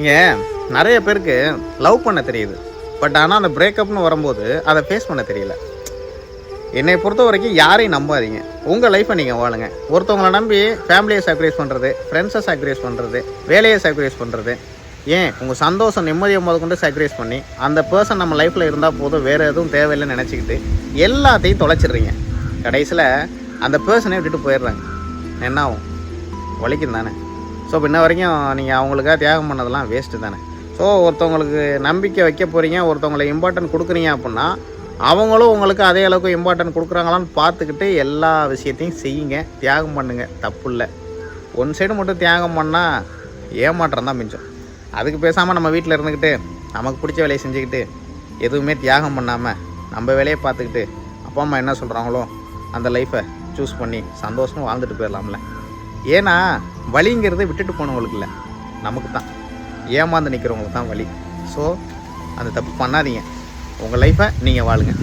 இங்கே நிறைய பேருக்கு லவ் பண்ண தெரியுது, பட் ஆனால் அந்த பிரேக்கப்னு வரும்போது அதை ஃபேஸ் பண்ண தெரியல. என்னை பொறுத்த வரைக்கும் யாரையும் நம்பாதீங்க. உங்கள் லைஃப்பை நீங்கள் வாழுங்க. ஒருத்தவங்களை நம்பி ஃபேமிலியை சாக்ரிஃபைஸ் பண்ணுறது, ஃப்ரெண்ட்ஸை சாக்ரிஃபைஸ் பண்ணுறது, வேலையை சாக்ரிஃபைஸ் பண்ணுறது, ஏன் உங்கள் சந்தோஷம் நிம்மதியை கொண்டு சாக்ரிஃபைஸ் பண்ணி அந்த பர்சன் நம்ம லைஃப்பில் இருந்தால் போதும், வேறு எதுவும் தேவையில்லைன்னு நினச்சிக்கிட்டு எல்லாத்தையும் தொலைச்சிடுறீங்க. கடைசியில் அந்த பர்சனே விட்டுட்டு போயிடுறாங்க. என்ன ஆகும்? வலிக்கும் தானே. ஸோ இப்போ இன்ன வரைக்கும் நீங்கள் அவங்களுக்காக தியாகம் பண்ணதெல்லாம் வேஸ்ட்டு தானே. ஸோ ஒருத்தவங்களுக்கு நம்பிக்கை வைக்க போகிறீங்க, ஒருத்தவங்களை இம்பார்ட்டன்ட் கொடுக்குறீங்க அப்படின்னா அவங்களும் உங்களுக்கு அதே அளவுக்கு இம்பார்ட்டன்ட் கொடுக்குறாங்களான்னு பார்த்துக்கிட்டு எல்லா விஷயத்தையும் செய்யுங்க, தியாகம் பண்ணுங்கள், தப்பு இல்லை. ஒன் சைடு மட்டும் தியாகம் பண்ணால் ஏமாற்றம் தான் மிஞ்சம். அதுக்கு பேசாமல் நம்ம வீட்டில் இருந்துக்கிட்டு நமக்கு பிடிச்ச வேலையை செஞ்சுக்கிட்டு எதுவுமே தியாகம் பண்ணாமல் நம்ம வேலையை பார்த்துக்கிட்டு அப்பா அம்மா என்ன சொல்கிறாங்களோ அந்த லைஃப்பை சூஸ் பண்ணி சந்தோஷமாக வாழ்ந்துட்டு போயிடலாம்ல. ஏன்னா வலிங்கிறது விட்டுட்டு போனவங்களுக்கு இல்லை, நமக்கு தான். ஏமாந்து நிற்கிறவங்களுக்கு தான் வலி. ஸோ அந்த தப்பு பண்ணாதீங்க. உங்கள் லைஃப்பை நீங்கள் வாழுங்க.